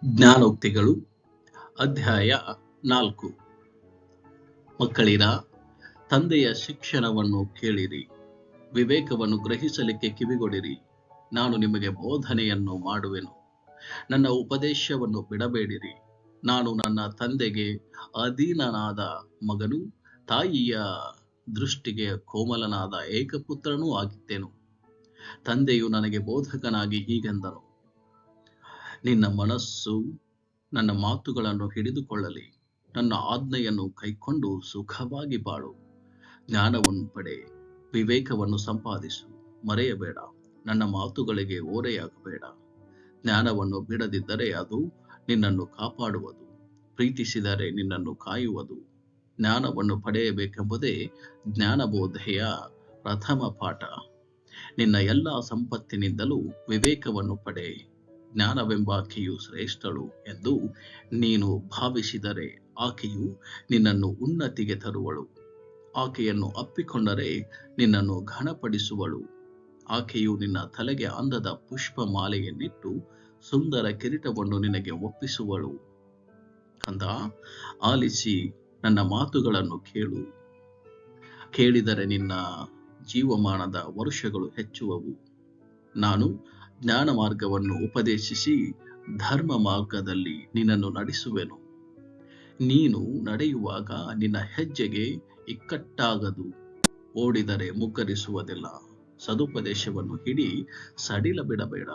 ಜ್ಞಾನೋಕ್ತಿಗಳು ಅಧ್ಯಾಯ 4. ಮಕ್ಕಳಿರ, ತಂದೆಯ ಶಿಕ್ಷಣವನ್ನು ಕೇಳಿರಿ, ವಿವೇಕವನ್ನು ಗ್ರಹಿಸಲಿಕ್ಕೆ ಕಿವಿಗೊಡಿರಿ. ನಾನು ನಿಮಗೆ ಬೋಧನೆಯನ್ನು ಮಾಡುವೆನು, ನನ್ನ ಉಪದೇಶವನ್ನು ಬಿಡಬೇಡಿರಿ. ನಾನು ನನ್ನ ತಂದೆಗೆ ಅಧೀನನಾದ ಮಗನೂ ತಾಯಿಯ ದೃಷ್ಟಿಗೆ ಕೋಮಲನಾದ ಏಕಪುತ್ರನೂ ಆಗಿದ್ದೆನು. ತಂದೆಯು ನನಗೆ ಬೋಧಕನಾಗಿ ಹೀಗೆಂದನು: ನಿನ್ನ ಮನಸ್ಸು ನನ್ನ ಮಾತುಗಳನ್ನು ಹಿಡಿದುಕೊಳ್ಳಲಿ, ನನ್ನ ಆಜ್ಞೆಯನ್ನು ಕೈಕೊಂಡು ಸುಖವಾಗಿ ಬಾಳು. ಜ್ಞಾನವನ್ನು ಪಡೆ, ವಿವೇಕವನ್ನು ಸಂಪಾದಿಸು, ಮರೆಯಬೇಡ. ನನ್ನ ಮಾತುಗಳಿಗೆ ಓರೆಯಾಗಬೇಡ. ಜ್ಞಾನವನ್ನು ಬಿಡದಿದ್ದರೆ ಅದು ನಿನ್ನನ್ನು ಕಾಪಾಡುವುದು, ಪ್ರೀತಿಸಿದರೆ ನಿನ್ನನ್ನು ಕಾಯುವುದು. ಜ್ಞಾನವನ್ನು ಪಡೆಯಬೇಕೆಂಬುದೇ ಜ್ಞಾನಬೋಧೆಯ ಪ್ರಥಮ ಪಾಠ. ನಿನ್ನ ಎಲ್ಲ ಸಂಪತ್ತಿನಿಂದಲೂ ವಿವೇಕವನ್ನು ಪಡೆ. ಜ್ಞಾನವೆಂಬಾಕೆಯು ಶ್ರೇಷ್ಠಳು ಎಂದು ನೀನು ಭಾವಿಸಿದರೆ ಆಕೆಯು ನಿನ್ನನ್ನು ಉನ್ನತಿಗೆ ತರುವಳು. ಆಕೆಯನ್ನು ಅಪ್ಪಿಕೊಂಡರೆ ನಿನ್ನನ್ನು ಘನಪಡಿಸುವಳು. ಆಕೆಯು ನಿನ್ನ ತಲೆಗೆ ಅಂದದ ಪುಷ್ಪಮಾಲೆಯನ್ನಿಟ್ಟು ಸುಂದರ ಕಿರೀಟವನ್ನು ನಿನಗೆ ಒಪ್ಪಿಸುವಳು. ಕಂದ, ಆಲಿಸಿ ನನ್ನ ಮಾತುಗಳನ್ನು ಕೇಳು. ಕೇಳಿದರೆ ನಿನ್ನ ಜೀವಮಾನದ ವರ್ಷಗಳು ಹೆಚ್ಚುವವು. ನಾನು ಜ್ಞಾನ ಮಾರ್ಗವನ್ನು ಉಪದೇಶಿಸಿ ಧರ್ಮ ಮಾರ್ಗದಲ್ಲಿ ನಿನ್ನನ್ನು ನಡೆಸುವೆನು. ನೀನು ನಡೆಯುವಾಗ ನಿನ್ನ ಹೆಜ್ಜೆಗೆ ಇಕ್ಕಟ್ಟಾಗದು, ಓಡಿದರೆ ಮುಗ್ಗರಿಸುವುದಿಲ್ಲ. ಸದುಪದೇಶವನ್ನು ಹಿಡಿ, ಸಡಿಲ ಬಿಡಬೇಡ.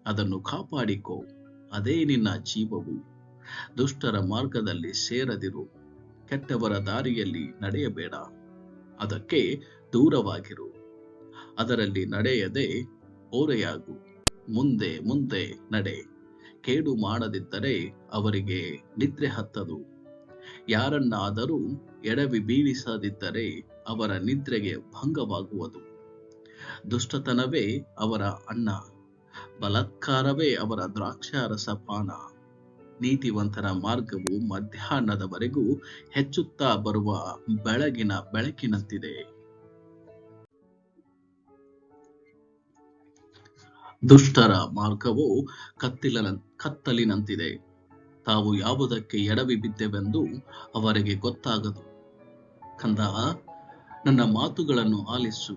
ಅದನ್ನು ಕಾಪಾಡಿಕೋ, ಅದೇ ನಿನ್ನ ಜೀವವು. ದುಷ್ಟರ ಮಾರ್ಗದಲ್ಲಿ ಸೇರದಿರು, ಕೆಟ್ಟವರ ದಾರಿಯಲ್ಲಿ ನಡೆಯಬೇಡ. ಅದಕ್ಕೆ ದೂರವಾಗಿರು, ಅದರಲ್ಲಿ ನಡೆಯದೆ ಓರೆಯಾಗು. ಮುಂದೆ ಮುಂದೆ ನಡೆ, ಕೇಡು ಮಾಡದಿದ್ದರೆ ಅವರಿಗೆ ನಿದ್ರೆ ಹತ್ತದು. ಯಾರನ್ನಾದರೂ ಎಡವಿ ಬೀಳಿಸದಿದ್ದರೆ ಅವರ ನಿದ್ರೆಗೆ ಭಂಗವಾಗುವುದು. ದುಷ್ಟತನವೇ ಅವರ ಅನ್ನ, ಬಲಾತ್ಕಾರವೇ ಅವರ ದ್ರಾಕ್ಷಾರಸ ಪಾನ. ನೀತಿವಂತರ ಮಾರ್ಗವು ಮಧ್ಯಾಹ್ನದವರೆಗೂ ಹೆಚ್ಚುತ್ತಾ ಬರುವ ಬೆಳಗಿನ ಬೆಳಕಿನಂತಿದೆ. ದುಷ್ಟರ ಮಾರ್ಗವು ಕತ್ತಲಿನಂತಿದೆ. ತಾವು ಯಾವುದಕ್ಕೆ ಎಡವಿ ಬಿದ್ದೆವೆಂದು ಅವರಿಗೆ ಗೊತ್ತಾಗದು. ಕಂದ, ನನ್ನ ಮಾತುಗಳನ್ನು ಆಲಿಸು,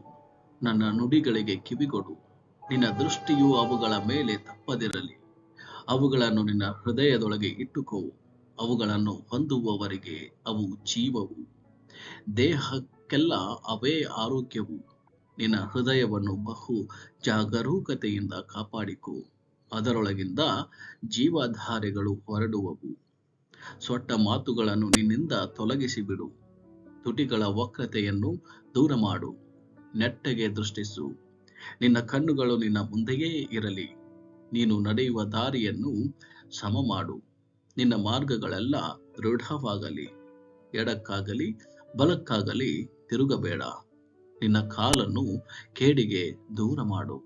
ನನ್ನ ನುಡಿಗಳಿಗೆ ಕಿವಿಗೊಡು. ನಿನ್ನ ದೃಷ್ಟಿಯು ಅವುಗಳ ಮೇಲೆ ತಪ್ಪದಿರಲಿ. ಅವುಗಳನ್ನು ನಿನ್ನ ಹೃದಯದೊಳಗೆ ಇಟ್ಟುಕೋ. ಅವುಗಳನ್ನು ಹೊಂದುವವರಿಗೆ ಅವು ಜೀವವು, ದೇಹಕ್ಕೆಲ್ಲ ಅವೇ ಆರೋಗ್ಯವು. ನಿನ್ನ ಹೃದಯವನ್ನು ಬಹು ಜಾಗರೂಕತೆಯಿಂದ ಕಾಪಾಡಿಕೋ, ಅದರೊಳಗಿಂದ ಜೀವಧಾರೆಗಳು ಹೊರಡುವವು. ಸೊಟ್ಟ ಮಾತುಗಳನ್ನು ನಿನ್ನಿಂದ ತೊಲಗಿಸಿಬಿಡು. ತುಟಿಗಳ ವಕ್ರತೆಯನ್ನು ದೂರ ಮಾಡು, ನೆಟ್ಟಗೆ ದೃಷ್ಟಿಸು. ನಿನ್ನ ಕಣ್ಣುಗಳು ನಿನ್ನ ಮುಂದೆಯೇ ಇರಲಿ. ನೀನು ನಡೆಯುವ ದಾರಿಯನ್ನು ಸಮ ಮಾಡು. ನಿನ್ನ ಮಾರ್ಗಗಳೆಲ್ಲ ದೃಢವಾಗಲಿ. ಎಡಕ್ಕಾಗಲಿ ಬಲಕ್ಕಾಗಲಿ ತಿರುಗಬೇಡ. ನಿನ್ನ ಕಾಲನ್ನು ಕೇಡಿಗೆ ದೂರ ಮಾಡು.